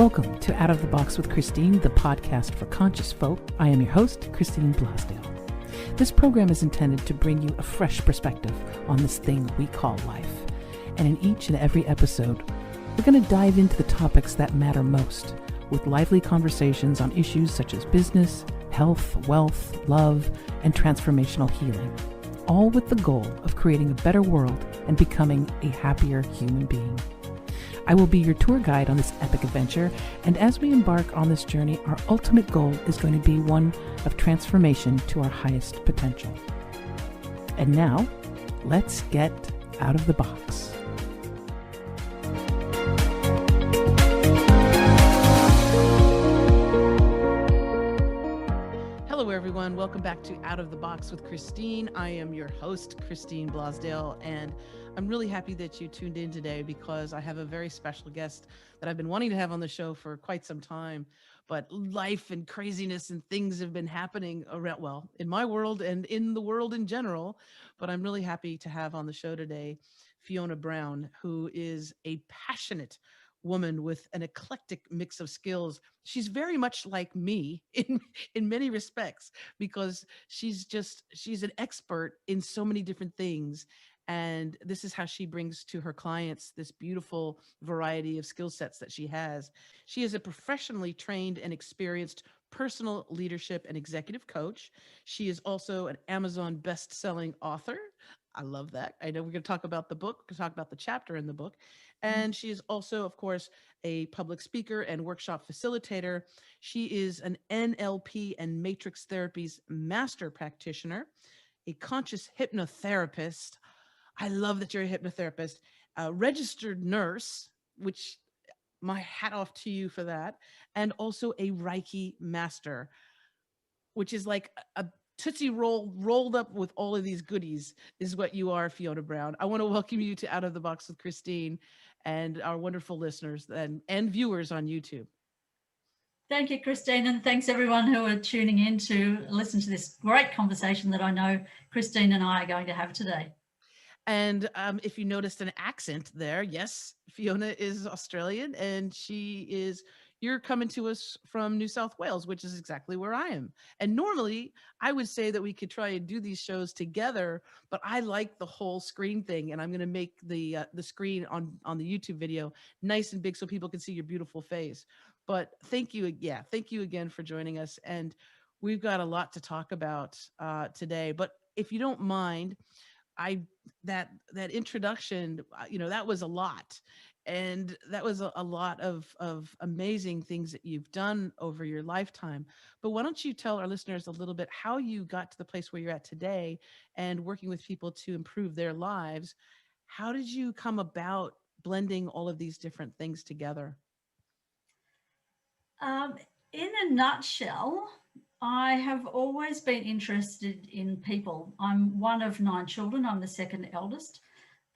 Welcome to Out of the Box with Christine, the podcast for conscious folk. I am your host, Christine Blasdale. This program is intended to bring you a fresh perspective on this thing we call life. And in each and every episode, we're going to dive into the topics that matter most, with lively conversations on issues such as business, health, wealth, love, and transformational healing, all with the goal of creating a better world and becoming a happier human being. I will be your tour guide on this epic adventure, and as we embark on this journey, our ultimate goal is going to be one of transformation to our highest potential. And now, let's get out of the box. Hello, everyone. Welcome back to Out of the Box with Christine. I am your host, Christine Blasdale, and I'm really happy that you tuned in today because I have a very special guest that I've been wanting to have on the show for quite some time. But life and craziness and things have been happening around, well, in my world and in the world in general. But I'm really happy to have on the show today Fiona Brown, who is a passionate woman with an eclectic mix of skills. She's very much like me in many respects because she's an expert in so many different things. And this is how she brings to her clients this beautiful variety of skill sets that she has. She is a professionally trained and experienced personal leadership and executive coach. She is also an Amazon best-selling author. I love that. I know we're going to talk about the book, we're going to talk about the chapter in the book. And she is also, of course, a public speaker and workshop facilitator. She is an NLP and matrix therapies master practitioner, a conscious hypnotherapist. I love that you're a hypnotherapist, a registered nurse, which my hat off to you for that, and also a Reiki master, which is like a Tootsie Roll rolled up with all of these goodies is what you are, Fiona Brown. I want to welcome you to Out of the Box with Christine and our wonderful listeners and viewers on YouTube. Thank you, Christine, and thanks everyone who are tuning in to listen to this great conversation that I know Christine and I are going to have today. And if you noticed an accent there, yes, Fiona is Australian and you're coming to us from New South Wales, which is exactly where I am. And normally I would say that we could try and do these shows together, but I like the whole screen thing. And I'm going to make the screen on the YouTube video nice and big so people can see your beautiful face. But thank you. Yeah. Thank you again for joining us. And we've got a lot to talk about today, but if you don't mind, that introduction, that was a lot. And that was a lot of amazing things that you've done over your lifetime. But why don't you tell our listeners a little bit how you got to the place where you're at today and working with people to improve their lives? How did you come about blending all of these different things together? In a nutshell, I have always been interested in people. I'm one of 9 children. I'm the second eldest.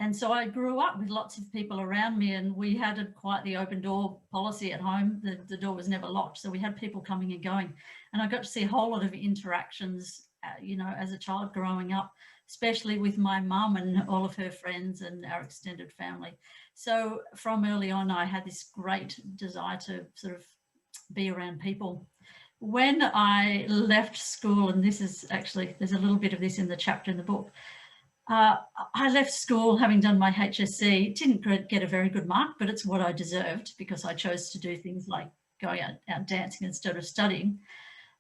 And so I grew up with lots of people around me, and we had quite the open door policy at home. The door was never locked. So we had people coming and going. And I got to see a whole lot of interactions, as a child growing up, especially with my mum and all of her friends and our extended family. So from early on, I had this great desire to sort of be around people. When I left school, and this is actually, there's a little bit of this in the chapter in the book, I left school having done my HSC. Didn't get a very good mark, but it's what I deserved because I chose to do things like going out dancing instead of studying.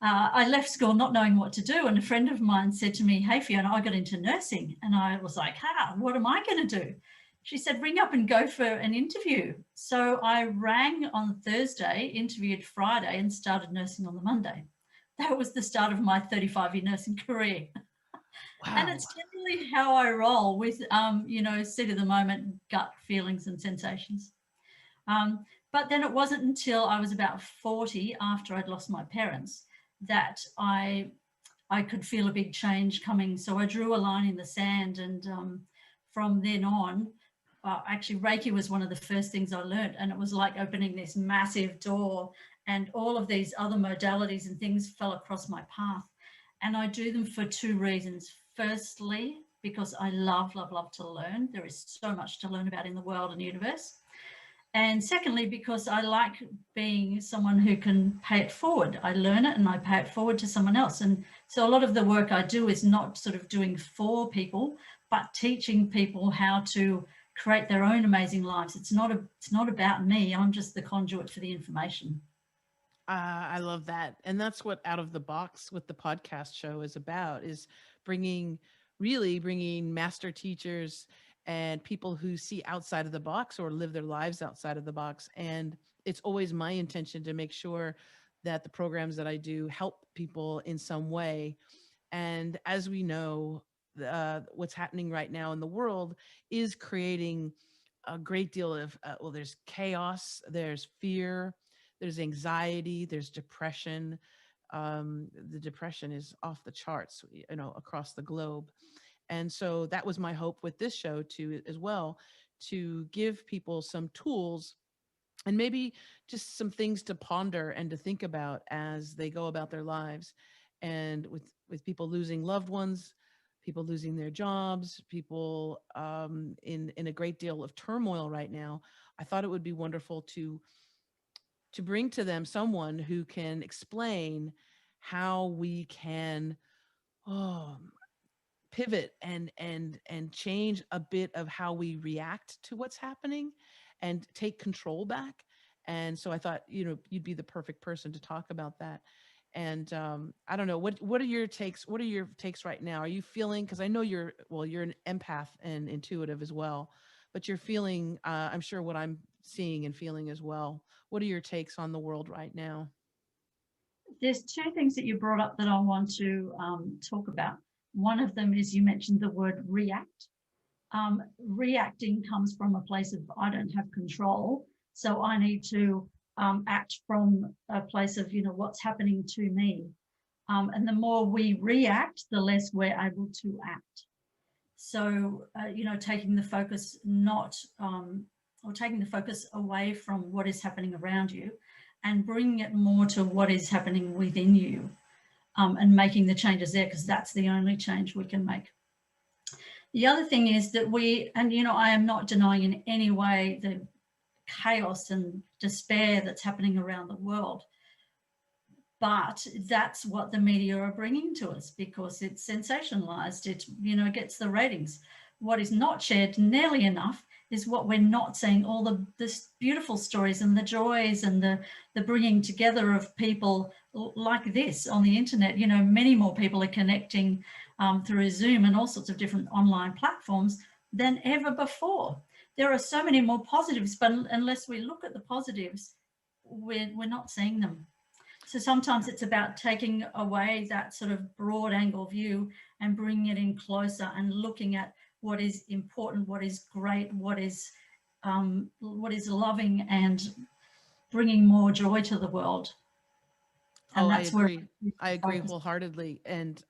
I left school not knowing what to do, and a friend of mine said to me, "Hey, Fiona, I got into nursing." And I was like, what am I going to do? She said, "Ring up and go for an interview." So I rang on Thursday, interviewed Friday, and started nursing on the Monday. That was the start of my 35-year nursing career. Wow. And it's generally how I roll with, seat of the moment, gut feelings and sensations. But then it wasn't until I was about 40, after I'd lost my parents, that I could feel a big change coming. So I drew a line in the sand, and from then on, actually Reiki was one of the first things I learned, and it was like opening this massive door, and all of these other modalities and things fell across my path. And I do them for 2 reasons. Firstly, because I love to learn. There is so much to learn about in the world and universe. And secondly, because I like being someone who can pay it forward. I learn it and I pay it forward to someone else. And so a lot of the work I do is not sort of doing for people, but teaching people how to create their own amazing lives. It's not about me. I'm just the conduit for the information. I love that. And that's what Out of the Box with the podcast show is about, is bringing really bringing master teachers and people who see outside of the box or live their lives outside of the box. And it's always my intention to make sure that the programs that I do help people in some way. And as we know, what's happening right now in the world is creating a great deal of, well, there's chaos, there's fear, there's anxiety, there's depression. The depression is off the charts, across the globe. And so that was my hope with this show too, as well, to give people some tools and maybe just some things to ponder and to think about as they go about their lives. And with people losing loved ones, people losing their jobs, people in a great deal of turmoil right now, I thought it would be wonderful to bring to them someone who can explain how we can, oh, pivot and change a bit of how we react to what's happening and take control back. And so I thought, you'd be the perfect person to talk about that. And I don't know, what are your takes? What are your takes right now? Are you feeling, because I know you're an empath and intuitive as well, but you're feeling, I'm sure, what I'm seeing and feeling as well. What are your takes on the world right now? There's two things that you brought up that I want to talk about. One of them is you mentioned the word react. Reacting comes from a place of I don't have control, so I need to act from a place of what's happening to me. And the more we react, the less we're able to act. So taking the focus not or taking the focus away from what is happening around you, and bringing it more to what is happening within you, and making the changes there, because that's the only change we can make. The other thing is that I am not denying in any way the chaos and despair that's happening around the world. But that's what the media are bringing to us because it's sensationalized. It, gets the ratings. What is not shared nearly enough is what we're not seeing, all this beautiful stories and the joys and the bringing together of people like this on the internet. Many more people are connecting through Zoom and all sorts of different online platforms than ever before. There are so many more positives, but unless we look at the positives, we're not seeing them. So sometimes it's about taking away that sort of broad angle view and bringing it in closer and looking at what is important, what is great, what is loving, and bringing more joy to the world. Oh, And I that's where agree. I agree focus. wholeheartedly. And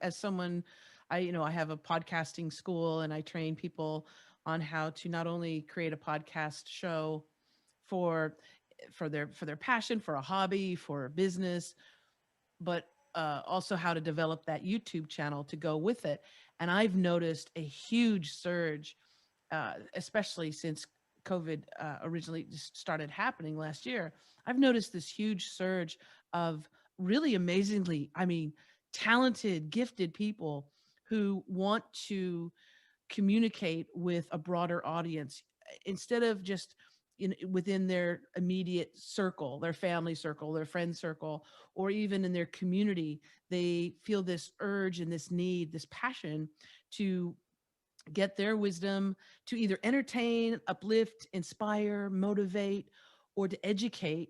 as someone, I have a podcasting school and I train people on how to not only create a podcast show for for their passion, for a hobby, for a business, but also how to develop that YouTube channel to go with it. And I've noticed a huge surge, especially since COVID originally just started happening last year. I've noticed this huge surge of really amazingly, I mean, talented, gifted people who want to communicate with a broader audience instead of just within their immediate circle, their family circle, their friend circle, or even in their community. They feel this urge and this need, this passion to get their wisdom to either entertain, uplift, inspire, motivate, or to educate,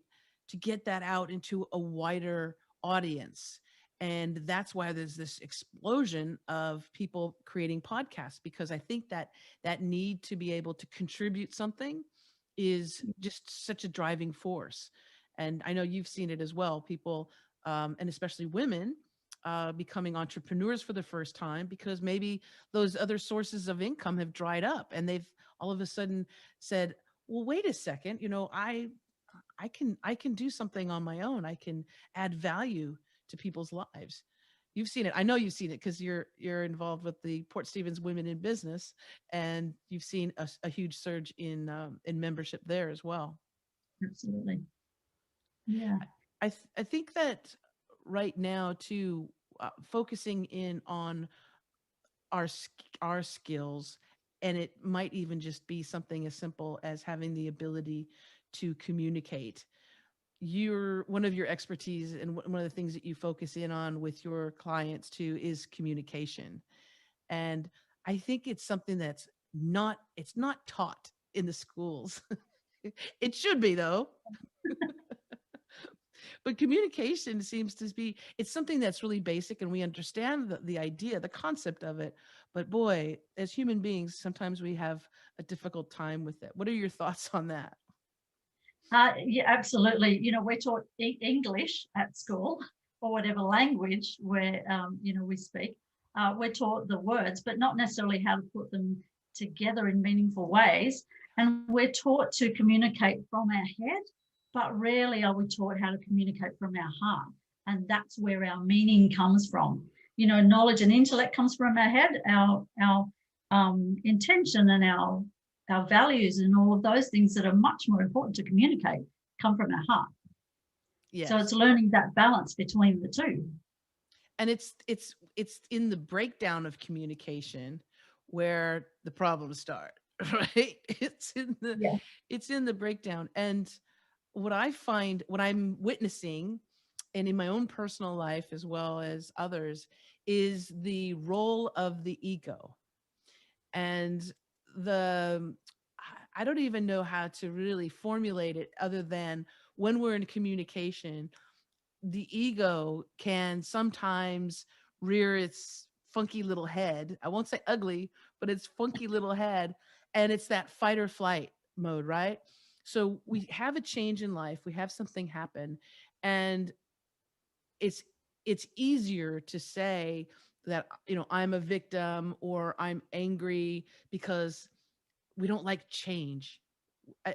to get that out into a wider audience. And that's why there's this explosion of people creating podcasts, because I think that that need to be able to contribute something is just such a driving force. And I know you've seen it as well, people, and especially women, becoming entrepreneurs for the first time because maybe those other sources of income have dried up and they've all of a sudden said, well, wait a second, I can do something on my own. I can add value to people's lives. You've seen it. I know you've seen it because you're involved with the Port Stevens Women in Business, and you've seen a huge surge in membership there as well. Absolutely. Yeah. I think that right now too, focusing in on our skills, and it might even just be something as simple as having the ability to communicate. Your one of your expertise and one of the things that you focus in on with your clients too is communication. And I think it's something that's not it's not taught in the schools. It should be though. But communication seems to be it's something that's really basic, and we understand the idea, the concept of it. But boy, as human beings, sometimes we have a difficult time with it. What are your thoughts on that? Yeah, absolutely. We're taught English at school or whatever language where, we speak. We're taught the words, but not necessarily how to put them together in meaningful ways. And we're taught to communicate from our head, but rarely are we taught how to communicate from our heart. And that's where our meaning comes from. Knowledge and intellect comes from our head, our intention and our values and all of those things that are much more important to communicate come from our heart. So it's Yes. learning that balance between the two. And it's in the breakdown of communication where the problems start, right? Yeah. It's in the breakdown. And what I find, what I'm witnessing, and in my own personal life as well as others, is the role of the ego. And the I don't even know how to really formulate it other than when we're in communication, the ego can sometimes rear its funky little head. I won't say ugly, but its funky little head. And it's that fight or flight mode, right? So we have a change in life, we have something happen, and it's it's easier to say that I'm a victim or I'm angry because we don't like change.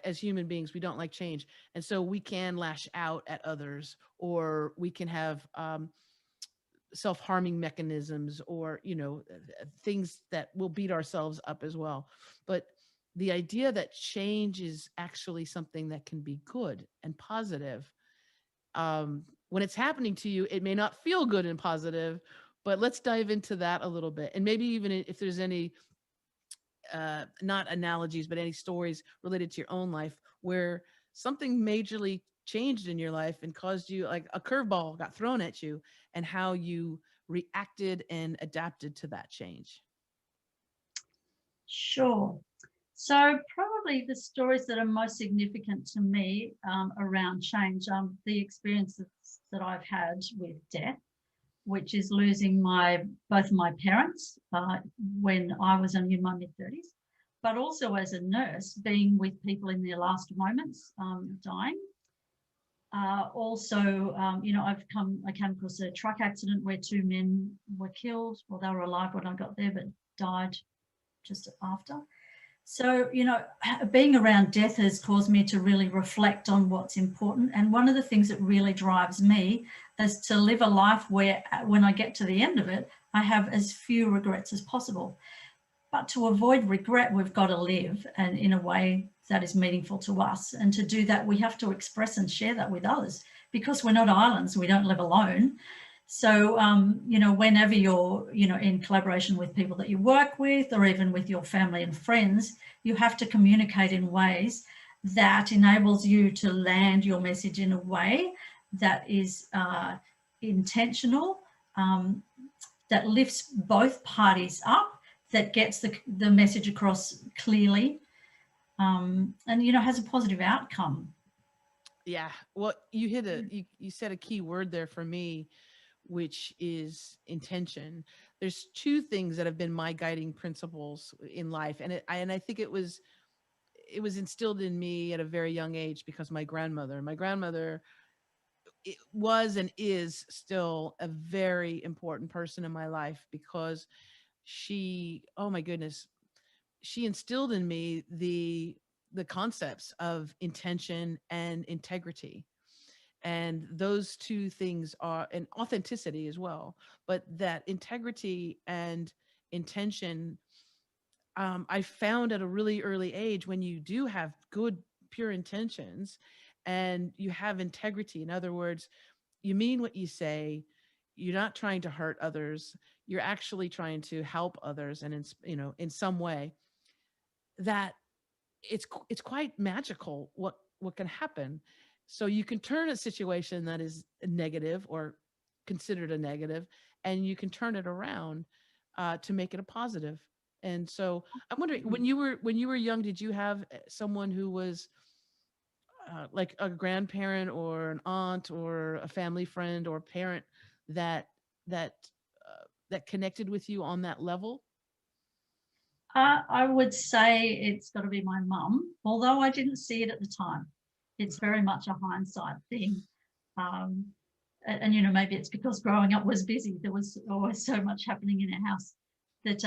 As human beings, we don't like change, and so we can lash out at others, or we can have self-harming mechanisms, or things that will beat ourselves up as well. But the idea that change is actually something that can be good and positive, when it's happening to you, it may not feel good and positive. But let's dive into that a little bit, and maybe even if there's any not analogies, but any stories related to your own life where something majorly changed in your life and caused you, like a curveball got thrown at you, and how you reacted and adapted to that change. Sure. So probably the stories that are most significant to me around change, the experiences that I've had with death, which is losing both my parents when I was only in my mid-30s, but also as a nurse, being with people in their last moments, dying. Also, I came across a truck accident where two men were killed. Well, they were alive when I got there, but died just after. So, being around death has caused me to really reflect on what's important. And one of the things that really drives me is to live a life where, when I get to the end of it, I have as few regrets as possible. But to avoid regret, we've got to live and in a way that is meaningful to us. And to do that, we have to express and share that with others, because we're not islands, we don't live alone. So, whenever you're, in collaboration with people that you work with, or even with your family and friends, you have to communicate in ways that enables you to land your message in a way that is intentional, that lifts both parties up, that gets the message across clearly, and, has a positive outcome. Yeah. Well, you said a key word there for me, which is intention. There's two things that have been my guiding principles in life, and I think it was instilled in me at a very young age because my grandmother was and is still a very important person in my life, because oh my goodness, she instilled in me the concepts of intention and integrity. And those two things are, and authenticity as well, but that integrity and intention, I found at a really early age, when you do have good, pure intentions and you have integrity, in other words, you mean what you say, you're not trying to hurt others, you're actually trying to help others, and in some way, that it's quite magical what can happen. So you can turn a situation that is negative or considered a negative, and you can turn it around to make it a positive. And so I'm wondering, Mhm. when you were young, did you have someone who was like a grandparent or an aunt or a family friend or parent that that that connected with you on that level? I would say it's got to be my mum, although I didn't see it at the time. It's very much a hindsight thing. Um, maybe it's because growing up was busy. There was always so much happening in our house that,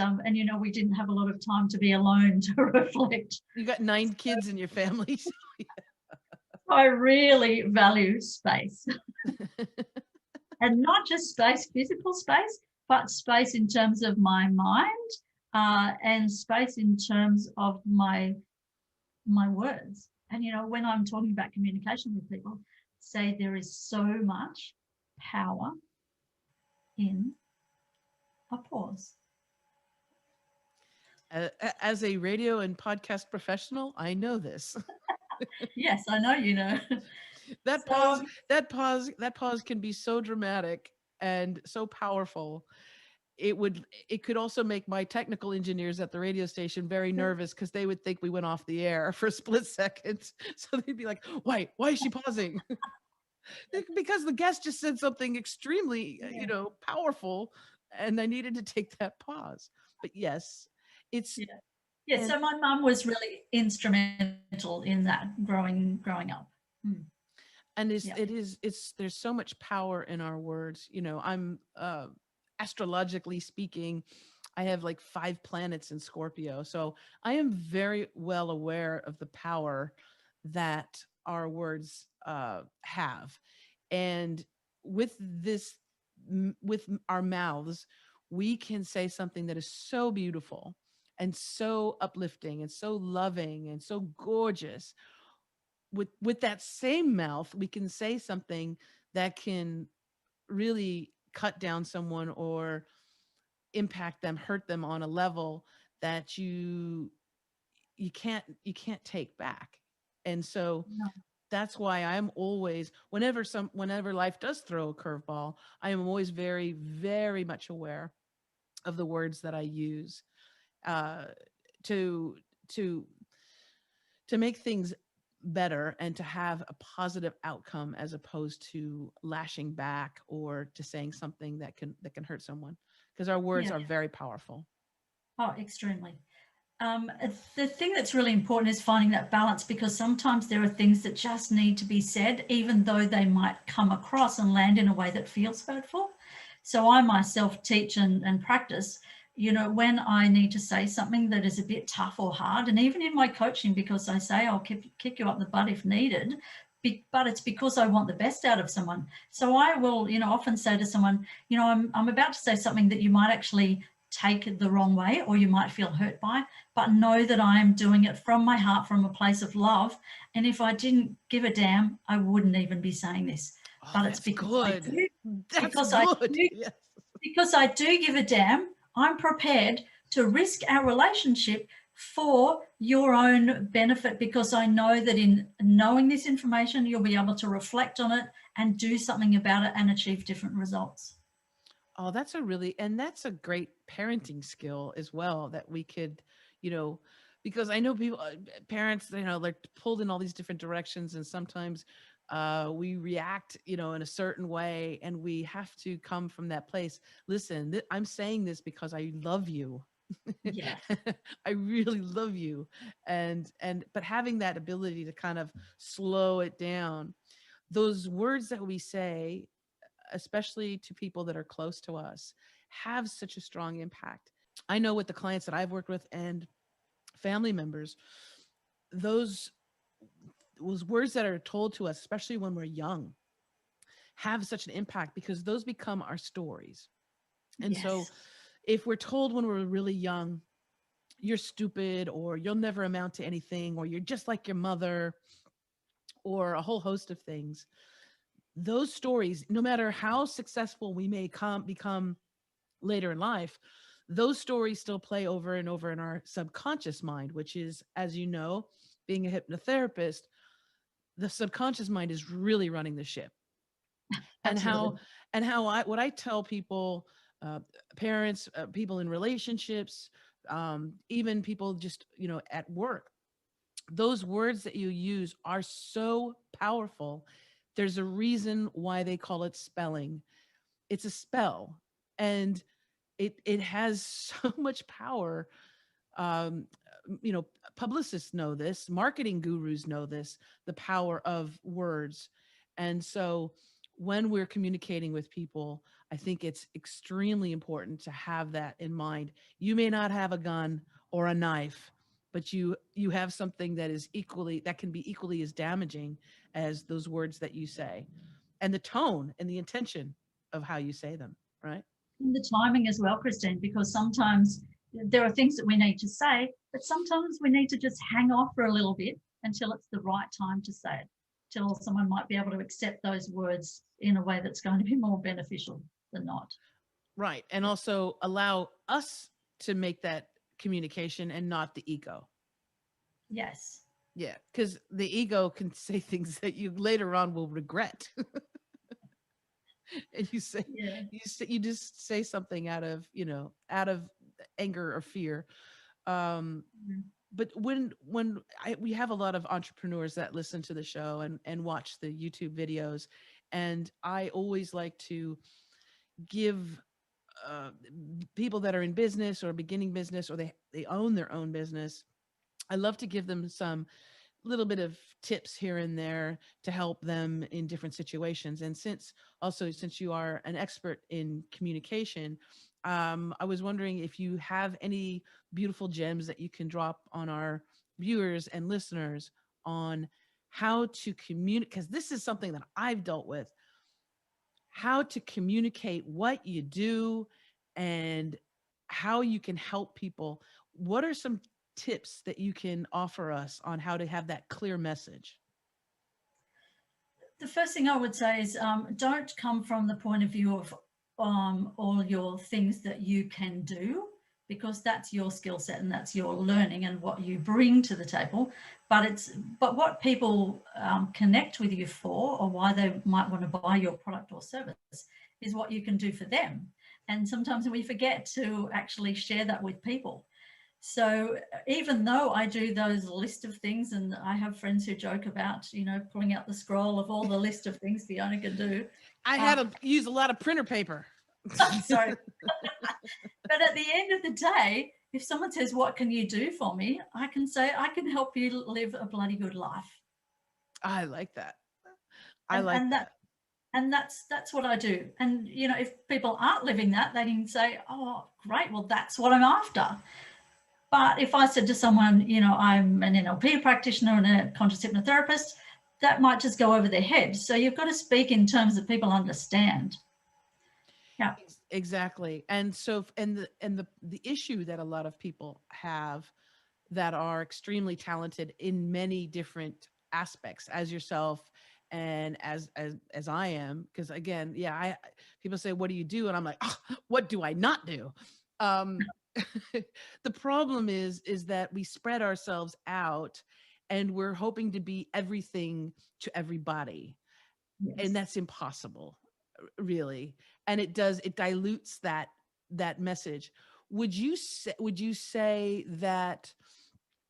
we didn't have a lot of time to be alone to reflect. You got 9 kids in your family. So I really value space, and not just space, physical space, but space in terms of my mind, and space in terms of my words. And when I'm talking about communication with people, say there is so much power in a pause. As a radio and podcast professional, I know this. Yes, I know you know. that So pause, that pause can be so dramatic and so powerful. It could also make my technical engineers at the radio station very nervous, because they would think we went off the air for a split second. So they'd be like, why is she pausing? Because the guest just said something extremely yeah, powerful, and I needed to take that pause. But yes, it's yeah, yeah. and So my mum was really instrumental in that growing up. Mm, and yeah, it's there's so much power in our words. I'm astrologically speaking, I have like 5 planets in Scorpio, so I am very well aware of the power that our words have. And with this, with our mouths, we can say something that is so beautiful and so uplifting and so loving and so gorgeous. With that same mouth, we can say something that can really cut down someone or impact them, hurt them on a level that you can't take back. And so no, that's why I'm always, whenever life does throw a curveball, I am always very, very much aware of the words that I use uh, to to to make things better and to have a positive outcome, as opposed to lashing back or to saying something that can hurt someone, because our words yeah. are very powerful. Oh, extremely. The thing that's really important is finding that balance, because sometimes there are things that just need to be said, even though they might come across and land in a way that feels hurtful. So I myself teach and practice, when I need to say something that is a bit tough or hard, and even in my coaching, because I say I'll kick you up the butt if needed, but it's because I want the best out of someone. So I will, often say to someone, I'm about to say something that you might actually take the wrong way or you might feel hurt by, but know that I am doing it from my heart, from a place of love. And if I didn't give a damn, I wouldn't even be saying this. Oh, But it's that's because I good. do, That's because I good. do, Yes. because I do give a damn. I'm prepared to risk our relationship for your own benefit, because I know that in knowing this information, you'll be able to reflect on it and do something about it and achieve different results. Oh, that's a great parenting skill as well, that we could, you know, because I know people, parents, they're pulled in all these different directions, and sometimes we react, in a certain way, and we have to come from that place. Listen, I'm saying this because I love you. Yeah. I really love you. But having that ability to kind of slow it down, those words that we say, especially to people that are close to us, have such a strong impact. I know with the clients that I've worked with and family members, those those words that are told to us, especially when we're young. have such an impact because those become our stories. And so Yes. if we're told when we're really young, you're stupid, or you'll never amount to anything, or you're just like your mother, or a whole host of things, those stories, no matter how successful we may become later in life, those stories still play over and over in our subconscious mind, which is, as you know, being a hypnotherapist, the subconscious mind is really running the ship. And how Absolutely. I what I tell people, uh, parents, people in relationships, even people just at work, those words that you use are so powerful. There's a reason why they call it spelling. It's a spell, and it has so much power. um, Publicists know this, marketing gurus know this, the power of words. And so when we're communicating with people, I think it's extremely important to have that in mind. You may not have a gun or a knife, but you have something that can be equally as damaging as those words that you say, and the tone and the intention of how you say them, right? And the timing as well, Christine, because sometimes there are things that we need to say, but sometimes we need to just hang off for a little bit until it's the right time to say it, till someone might be able to accept those words in a way that's going to be more beneficial than not. Right. And also allow us to make that communication and not the ego. Yes. Yeah. Because the ego can say things that you later on will regret. And Yeah. you just say something out of anger or fear. Um, Mm. but we have a lot of entrepreneurs that listen to the show and watch the YouTube videos, and I always like to give uh, people that are in business or beginning business, or they own their own business, I love to give them some little bit of tips here and there to help them in different situations. And since you are an expert in communication, I was wondering if you have any beautiful gems that you can drop on our viewers and listeners on how to communicate, because this is something that I've dealt with, how to communicate what you do and how you can help people. What are some tips that you can offer us on how to have that clear message? The first thing I would say is don't come from the point of view of all your things that you can do, because that's your skill set and that's your learning and what you bring to the table. But what people connect with you for, or why they might want to buy your product or service, is what you can do for them. And sometimes we forget to actually share that with people. So even though I do those list of things, and I have friends who joke about, pulling out the scroll of all the list of things Fiona can do. I had Um, to use a lot of printer paper. so, but at the end of the day, if someone says, "What can you do for me?" I can say, "I can help you live a bloody good life." I like that. I And like and that that. and that's what I do. And if people aren't living that, they can say, "Oh, great, well, that's what I'm after." But if I said to someone, I'm an NLP practitioner and a conscious hypnotherapist, that might just go over their head. So you've got to speak in terms that people understand. Yeah. Exactly. And so the issue that a lot of people have that are extremely talented in many different aspects, as yourself and as I am, because again, yeah, I people say, what do you do? And I'm like, oh, what do I not do? um the problem is that we spread ourselves out and we're hoping to be everything to everybody, and Yes. that's impossible, really. And it dilutes that message. Would you say that,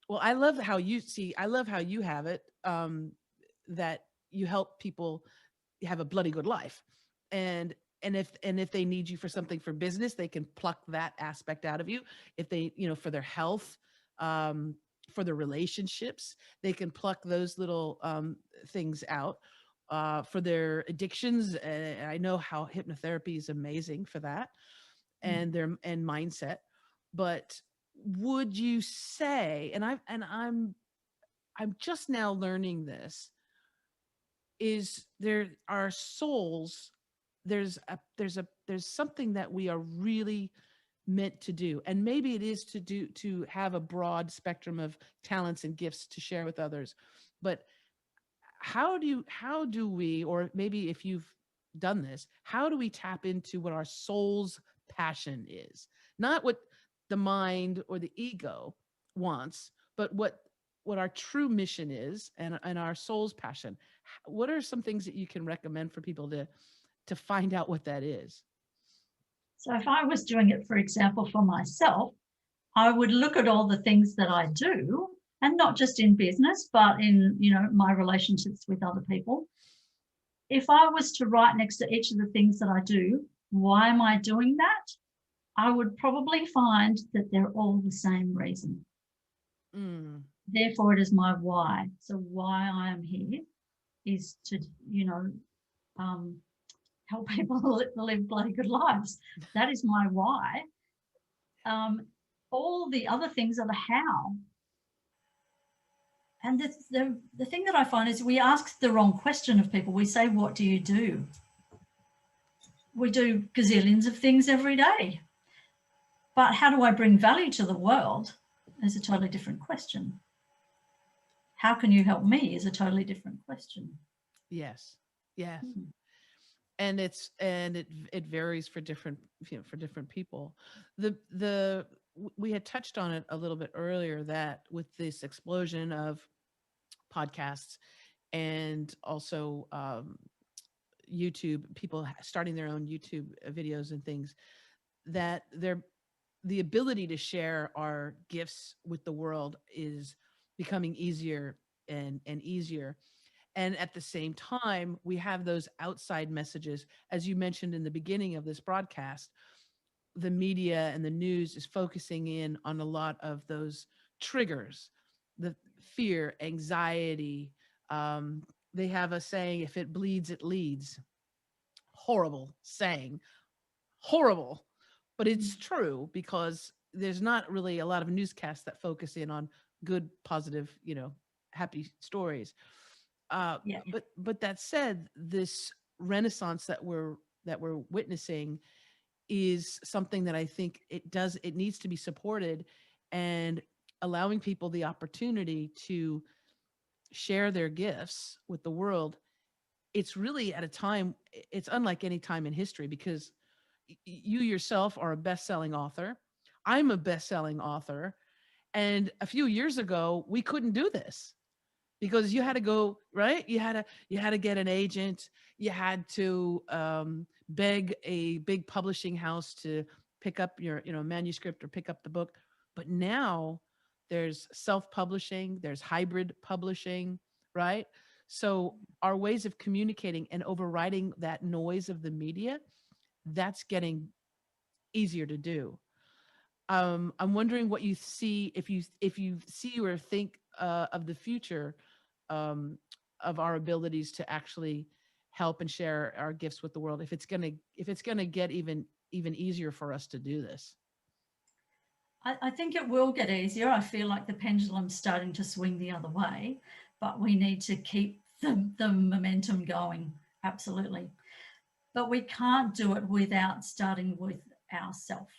well, I love how you have it, that you help people have a bloody good life. And if they need you for something for business, they can pluck that aspect out of you. If they, for their health, um, for their relationships, they can pluck those little things out. For their addictions, I know how hypnotherapy is amazing for that, and mindset. But would you say, and I'm just now learning this, is there our souls, there's something that we are really meant to do, and maybe it is to have a broad spectrum of talents and gifts to share with others. But how do we, or maybe if you've done this, how do we tap into what our soul's passion is? Not what the mind or the ego wants, but what our true mission is, and our soul's passion. What are some things that you can recommend for people to find out what that is? So if I was doing it, for example, for myself, I would look at all the things that I do, and not just in business, but in, my relationships with other people. If I was to write next to each of the things that I do, why am I doing that? I would probably find that they're all the same reason. Mm, Therefore, it is my why. So why I am here is to, um, help people live bloody good lives. That is my why. Um, all the other things are the how. And the thing that I find is we ask the wrong question of people. We say, what do you do? We do gazillions of things every day. But how do I bring value to the world is a totally different question. How can you help me is a totally different question. yes, yes. Hmm. And it varies for different, for different people. We had touched on it a little bit earlier, that with this explosion of podcasts, and also YouTube, people starting their own YouTube videos and things, that the ability to share our gifts with the world is becoming easier and easier. And at the same time, we have those outside messages, as you mentioned in the beginning of this broadcast. The media and the news is focusing in on a lot of those triggers, the fear, anxiety. um, they have a saying, if it bleeds it leads. Horrible saying, horrible, but it's true, because there's not really a lot of newscasts that focus in on good, positive, happy stories. uh Yeah. but that said, this renaissance that we're witnessing is something that I think it needs to be supported, and allowing people the opportunity to share their gifts with the world. It's really at a time, it's unlike any time in history, because you yourself are a best-selling author. I'm a best-selling author. And a few years ago, we couldn't do this, because you had to go, right, you had to get an agent. You had to beg a big publishing house to pick up your manuscript or pick up the book. But now there's self-publishing, there's hybrid publishing, right? So our ways of communicating and overriding that noise of the media, that's getting easier to do. I'm wondering what you see, if you see or think of the future, um, of our abilities to actually help and share our gifts with the world. If it's gonna get even easier for us to do this. I think it will get easier. I feel like the pendulum's starting to swing the other way, but we need to keep the momentum going. Absolutely. But we can't do it without starting with ourselves.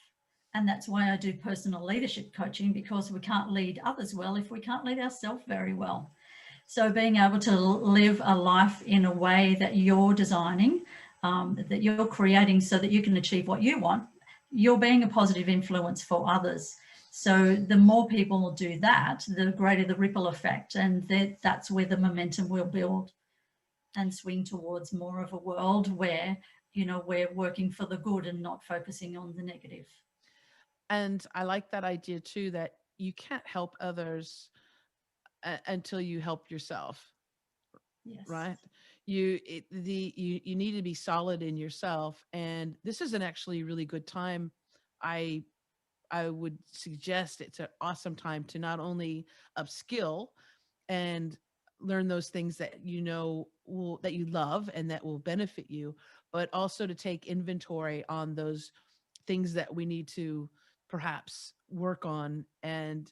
And that's why I do personal leadership coaching, because we can't lead others well if we can't lead ourselves very well. So being able to live a life in a way that you're designing, that you're creating so that you can achieve what you want, you're being a positive influence for others. So the more people do that, the greater the ripple effect, and that's where the momentum will build and swing towards more of a world where, we're working for the good and not focusing on the negative. And I like that idea too, that you can't help others until you help yourself, Yes. right? You need to be solid in yourself, and this is an actually really good time. I i would suggest it's an awesome time to not only upskill and learn those things that that you love and that will benefit you, but also to take inventory on those things that we need to perhaps work on. And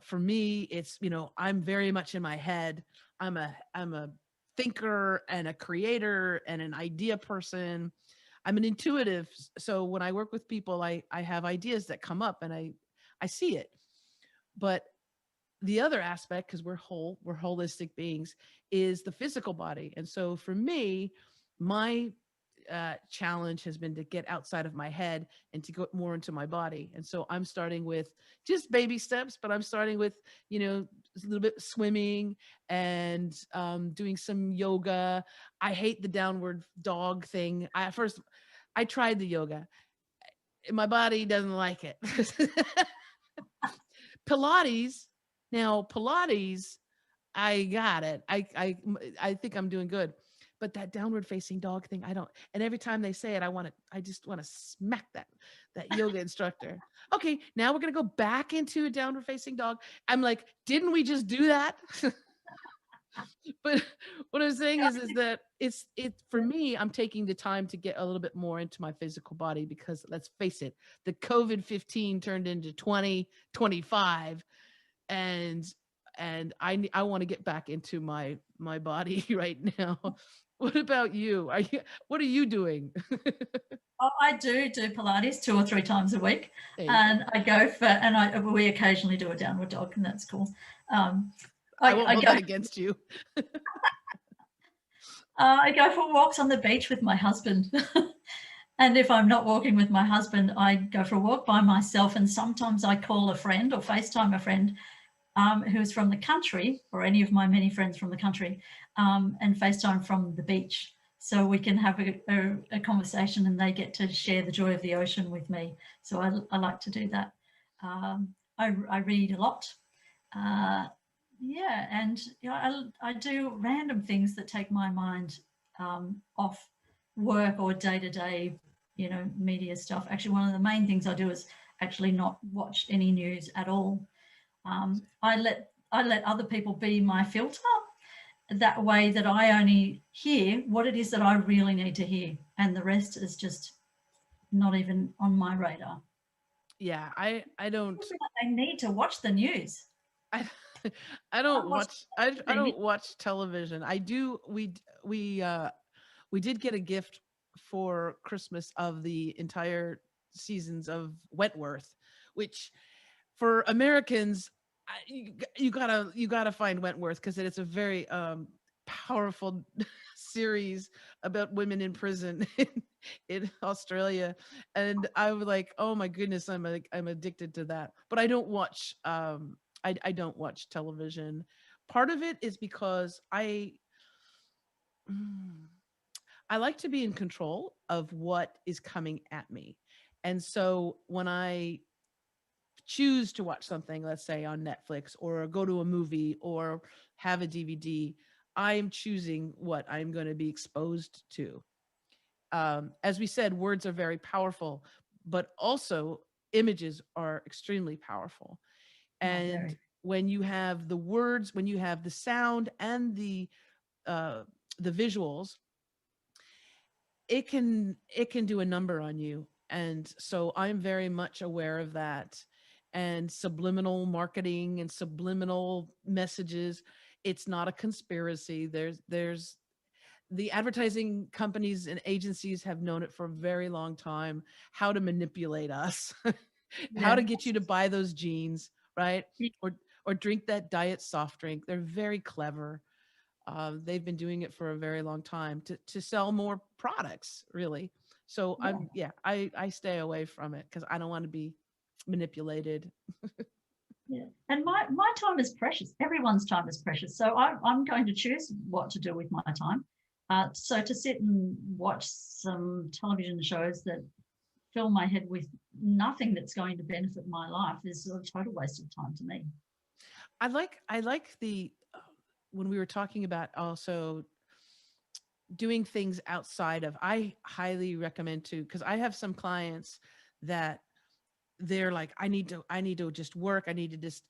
for me, it's I'm very much in my head. I'm a thinker and a creator and an idea person. I'm an intuitive. So when I work with people, I have ideas that come up and I see it. But the other aspect, because we're holistic beings, is the physical body. And so for me, my challenge has been to get outside of my head and to go more into my body. And so I'm starting with just baby steps, but I'm starting with, a little bit swimming and doing some yoga. I hate the downward dog thing. I tried the yoga. My body doesn't like it. Pilates. Now, Pilates, I got it. I think I'm doing good. But that downward facing dog thing, I don't. And every time they say it, I just want to smack that yoga instructor. Okay, now we're gonna go back into a downward facing dog. I'm like, didn't we just do that? But what I'm saying is that it for me, I'm taking the time to get a little bit more into my physical body because let's face it, the COVID-15 turned into 2025, and I want to get back into my body right now. What about you? What are you doing? Oh, I do Pilates 2 or 3 times a week, There you go. and we occasionally do a downward dog, and that's cool. Um, I won't I hold go that against you. I go for walks on the beach with my husband. And if I'm not walking with my husband, I go for a walk by myself. And sometimes I call a friend or FaceTime a friend who's from the country, or any of my many friends from the country, and FaceTime from the beach. So we can have a conversation and they get to share the joy of the ocean with me. So I like to do that. I read a lot. Uh, yeah, and I do random things that take my mind off work or day to day, media stuff. Actually, one of the main things I do is actually not watch any news at all. I let other people be my filter. That way, that I only hear what it is that I really need to hear, and the rest is just not even on my radar. Yeah, I don't. I need to watch the news. I I I don't watch watch I don't watch television. I do we did get a gift for Christmas of the entire seasons of Wentworth, which for Americans, you gotta find Wentworth because it's a very powerful series about women in prison in Australia, and I was like, oh my goodness, I'm addicted to that. But I don't watch I don't watch television. Part of it is because mm, I like to be in control of what is coming at me. And so when I choose to watch something, let's say on Netflix or go to a movie or have a DVD, I'm choosing what I'm going to be exposed to. As we said, words are very powerful, but also images are extremely powerful. Oh, And very. when you have the words, when you have the sound and uh, the visuals, it can do a number on you. And so I'm very much aware of that, and subliminal marketing and subliminal messages. It's not a conspiracy. There's the advertising companies and agencies have known it for a very long time, how to manipulate us, how Yeah. to get you to buy those jeans, right? Or drink that diet soft drink. They're very clever. They've been doing it for a very long time to sell more products, really. So Yeah. I stay away from it because I don't want to be manipulated. Yeah. And my time is precious. Everyone's time is precious. So I'm going to choose what to do with my time. So to sit and watch some television shows that fill my head with nothing that's going to benefit my life is a total waste of time to me. I like the when we were talking about also doing things outside of. I highly recommend to because I have some clients that they're like, I need to just work. I need to just,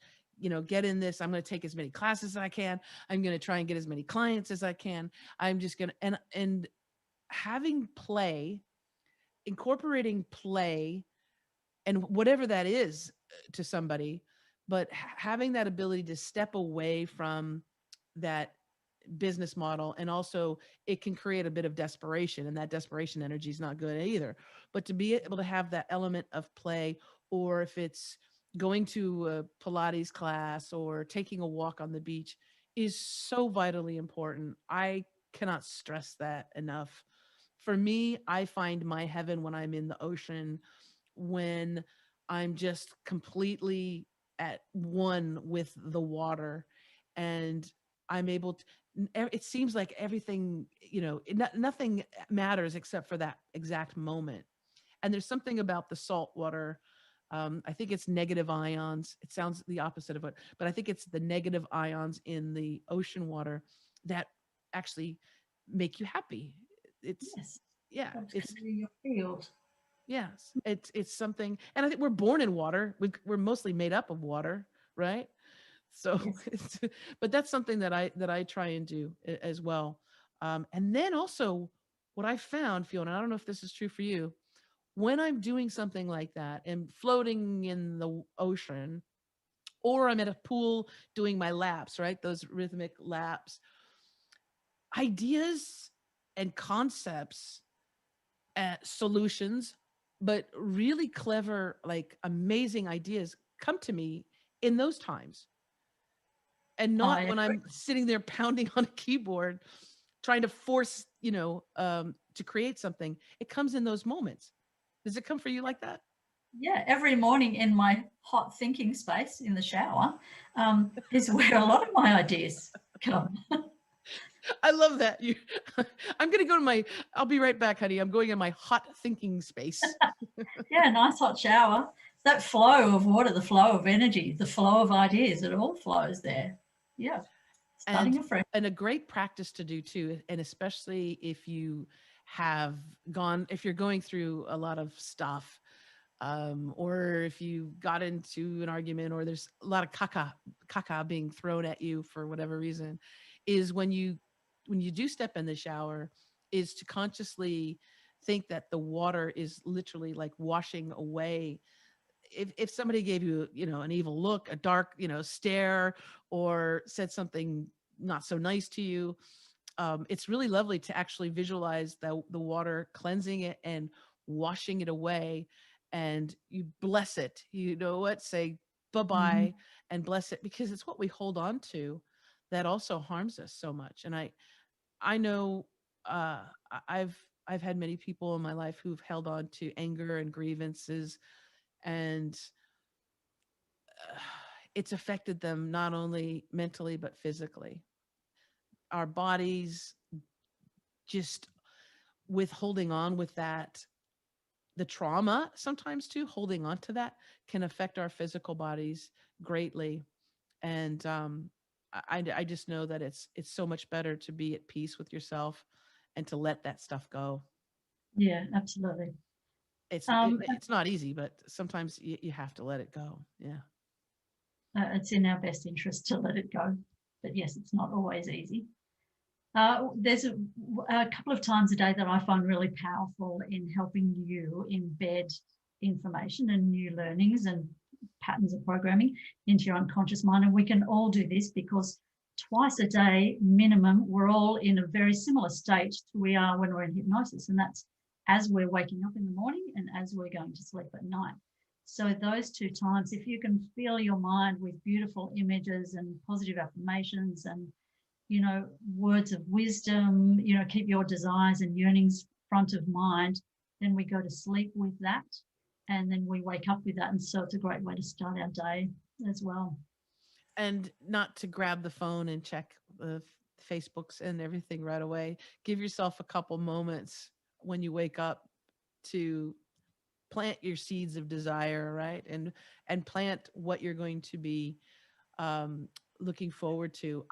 get in this. I'm going to take as many classes as I can. I'm going to try and get as many clients as I can. I'm just going to, and having play, incorporating play and whatever that is to somebody, but having that ability to step away from that business model, and also it can create a bit of desperation, and that desperation energy is not good either. But to be able to have that element of play, or if it's going to a Pilates class or taking a walk on the beach, is so vitally important. I cannot stress that enough. For me, I find my heaven when I'm in the ocean, when I'm just completely at one with the water, and I'm able to, it seems like everything, nothing matters except for that exact moment. And there's something about the salt water. I think it's negative ions. It sounds the opposite of it, but I think it's the negative ions in the ocean water that actually make you happy. It's, Yes. yeah, Helps it's, clear your field. yes, it's something, and I think we're born in water. We're mostly made up of water, right? So, Yes. it's, but that's something that I try and do as well. And then also, what I found, Fiona, I don't know if this is true for you, when I'm doing something like that and floating in the ocean, or I'm at a pool doing my laps, right? Those rhythmic laps, ideas and concepts, solutions, but really clever, like amazing ideas come to me in those times, and not I when agree. I'm sitting there pounding on a keyboard trying to force, to create something. It comes in those moments. Does it come for you like that? Yeah, every morning in my hot thinking space in the shower is where a lot of my ideas come. I love that. I'm going to go to my, I'll be right back, honey. I'm going in my hot thinking space. Yeah, nice hot shower. That flow of water, the flow of energy, the flow of ideas, it all flows there. Yeah, starting and afresh. and a great practice to do too, and especially if you have if you're going through a lot of stuff, or if you got into an argument, or there's a lot of caca being thrown at you for whatever reason, is when you do step in the shower, is to consciously think that the water is literally like washing away. If somebody gave you, an evil look, a dark, stare, or said something not so nice to you, it's really lovely to actually visualize the water cleansing it and washing it away, and you bless it. You know what? Say bye Mhm. bye and bless it, because it's what we hold on to that also harms us so much. And I know, I've had many people in my life who've held on to anger and grievances, and uh, it's affected them not only mentally but physically. Our bodies, just with holding on with that, the trauma sometimes too, holding on to that can affect our physical bodies greatly. And I just know that it's so much better to be at peace with yourself and to let that stuff go. Yeah, absolutely. It's not easy, but sometimes you have to let it go. Yeah. It's in our best interest to let it go. But yes, it's not always easy. There's a couple of times a day that I find really powerful in helping you embed information and new learnings and patterns of programming into your unconscious mind. And we can all do this because twice a day minimum, we're all in a very similar state to we are when we're in hypnosis. And that's as we're waking up in the morning and as we're going to sleep at night. So those two times, if you can fill your mind with beautiful images and positive affirmations and words of wisdom, keep your desires and yearnings front of mind, then we go to sleep with that and then we wake up with that. And so it's a great way to start our day as well. And not to grab the phone and check the Facebooks and everything right away. Give yourself a couple moments when you wake up to plant your seeds of desire, right? And plant what you're going to be, um, looking forward to.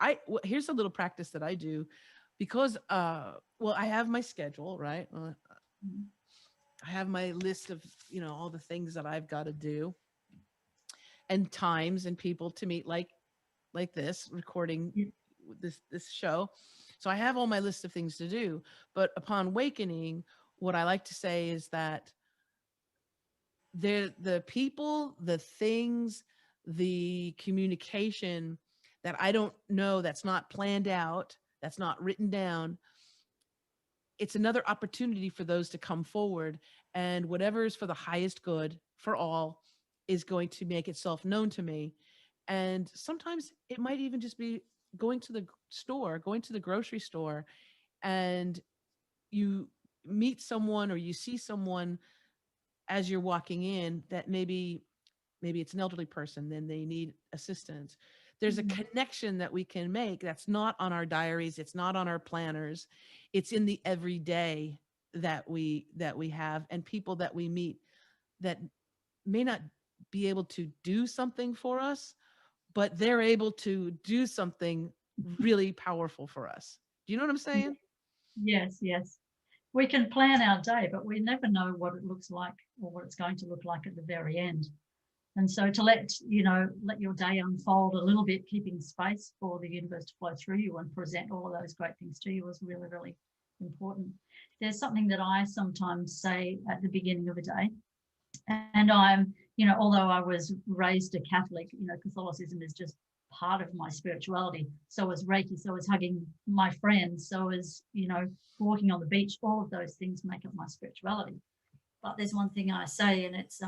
Here's a little practice that I do, because well, I have my schedule, right? I have my list of, all the things that I've got to do, and times and people to meet, like this recording, Yeah. this show. So I have all my list of things to do, but upon awakening, what I like to say is that the people, the things, the communication that I don't know, that's not planned out, that's not written down, it's another opportunity for those to come forward, and whatever is for the highest good for all is going to make itself known to me. And sometimes it might even just be going to the store, going to the grocery store, and you meet someone or you see someone as you're walking in that maybe it's an elderly person, then they need assistance. There's a Mm. connection that we can make that's not on our diaries, it's not on our planners. It's in the everyday that we have, and people that we meet that may not be able to do something for us, but they're able to do something really powerful for us. Do you know what I'm saying? Yes, yes. We can plan our day, but we never know what it looks like or what it's going to look like at the very end. And so to let your day unfold a little bit, keeping space for the universe to flow through you and present all of those great things to you is really, really important. There's something that I sometimes say at the beginning of a day. And although I was raised a Catholic, Catholicism is just part of my spirituality. So is Reiki, so is hugging my friends, so is, walking on the beach. All of those things make up my spirituality. But there's one thing I say, and it's,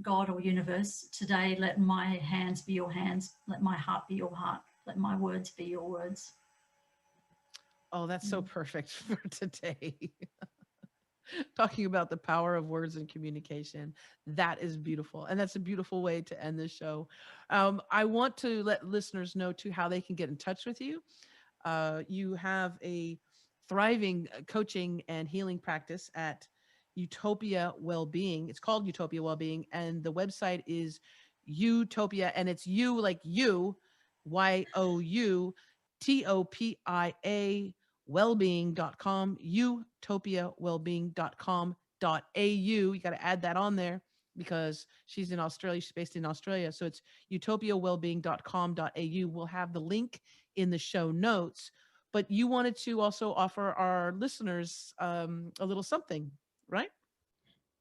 God or universe, today let my hands be your hands, let my heart be your heart, let my words be your words. Oh, that's so Mm. perfect for today. Talking about the power of words and communication. That is beautiful. And that's a beautiful way to end this show. I want to let listeners know too how they can get in touch with you. You have a thriving coaching and healing practice at Utopia Wellbeing. It's called Utopia Wellbeing, and the website is Utopia, and it's you like you, YOUTOPIA wellbeing.com, utopiawellbeing.com.au. You got to add that on there because she's in Australia. She's based in Australia. So it's utopiawellbeing.com.au. We'll have the link in the show notes. But you wanted to also offer our listeners a little something, right?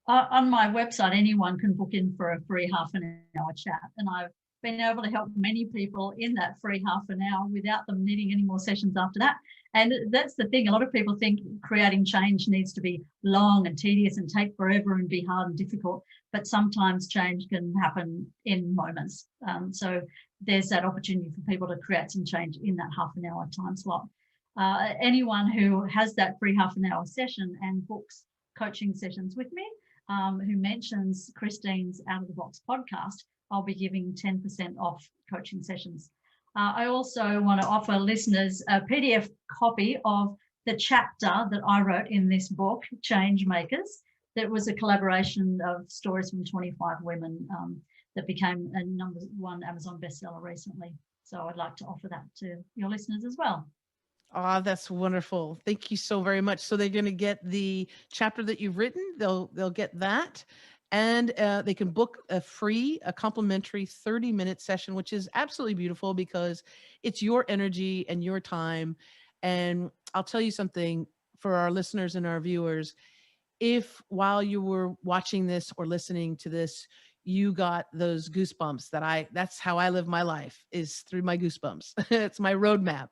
On my website, anyone can book in for a free half an hour chat. And I've been able to help many people in that free half an hour without them needing any more sessions after that. And that's the thing. A lot of people think creating change needs to be long and tedious and take forever and be hard and difficult. But sometimes change can happen in moments. So there's that opportunity for people to create some change in that half an hour time slot. Anyone who has that free half an hour session and books coaching sessions with me, who mentions Christine's Out of the Box podcast, I'll be giving 10% off coaching sessions. I also want to offer listeners a PDF copy of the chapter that I wrote in this book, Change Makers, that was a collaboration of stories from 25 women that became a #1 Amazon bestseller recently. So I'd like to offer that to your listeners as well. Ah, that's wonderful. Thank you so very much. So they're going to get the chapter that you've written. They'll get that, and they can book a complimentary 30-minute session, which is absolutely beautiful because it's your energy and your time. And I'll tell you something for our listeners and our viewers. If while you were watching this or listening to this, you got those goosebumps that's how I live my life is through my goosebumps. It's my roadmap.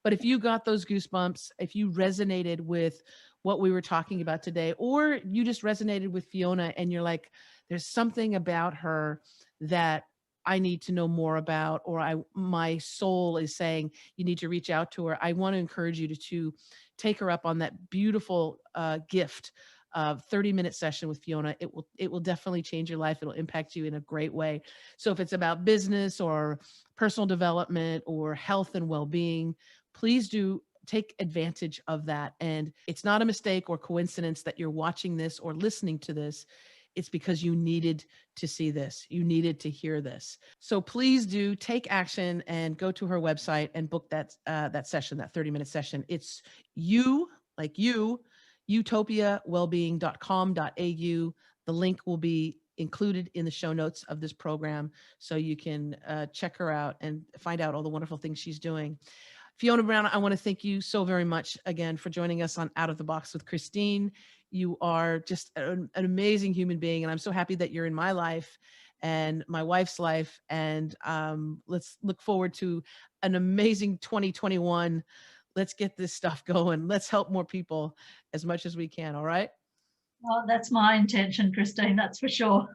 But if you got those goosebumps, if you resonated with what we were talking about today, or you just resonated with Fiona and you're like, there's something about her that I need to know more about, or my soul is saying you need to reach out to her. I want to encourage you to take her up on that beautiful gift of 30-minute session with Fiona. It will definitely change your life. It'll impact you in a great way. So if it's about business or personal development or health and well-being, please do take advantage of that. And it's not a mistake or coincidence that you're watching this or listening to this. It's because you needed to see this. You needed to hear this. So please do take action and go to her website and book that session, that 30-minute session. It's utopiawellbeing.com.au. The link will be included in the show notes of this program, so you can check her out and find out all the wonderful things she's doing. Fiona Brown, I want to thank you so very much again for joining us on Out of the Box with Christine. You are just an amazing human being, and I'm so happy that you're in my life. and my wife's life. And let's look forward to an amazing 2021. Let's get this stuff going. Let's help more people as much as we can. All right. Well, that's my intention, Christine, that's for sure.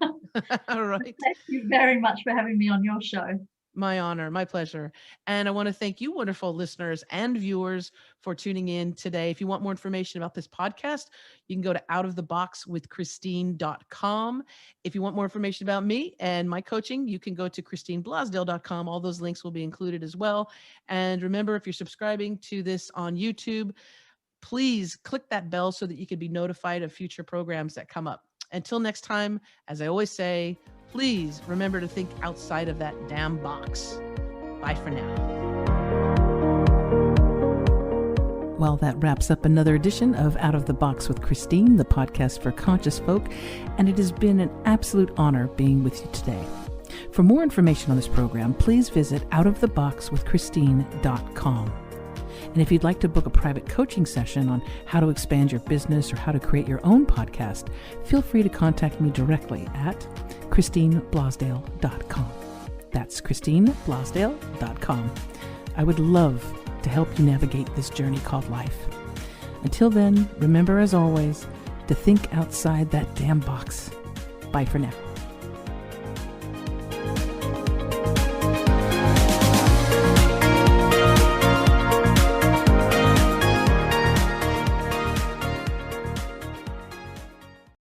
All right. Thank you very much for having me on your show. My honor, my pleasure. And I want to thank you, wonderful listeners and viewers, for tuning in today. If you want more information about this podcast, you can go to outoftheboxwithchristine.com. If you want more information about me and my coaching, you can go to christineblasdale.com. All those links will be included as well. And remember, if you're subscribing to this on YouTube, please click that bell so that you can be notified of future programs that come up. Until next time, as I always say, please remember to think outside of that damn box. Bye for now. Well, that wraps up another edition of Out of the Box with Christine, the podcast for conscious folk, and it has been an absolute honor being with you today. For more information on this program, please visit outoftheboxwithchristine.com. And if you'd like to book a private coaching session on how to expand your business or how to create your own podcast, feel free to contact me directly at christineblasdale.com. That's christineblasdale.com. I would love to help you navigate this journey called life. Until then, remember as always to think outside that damn box. Bye for now.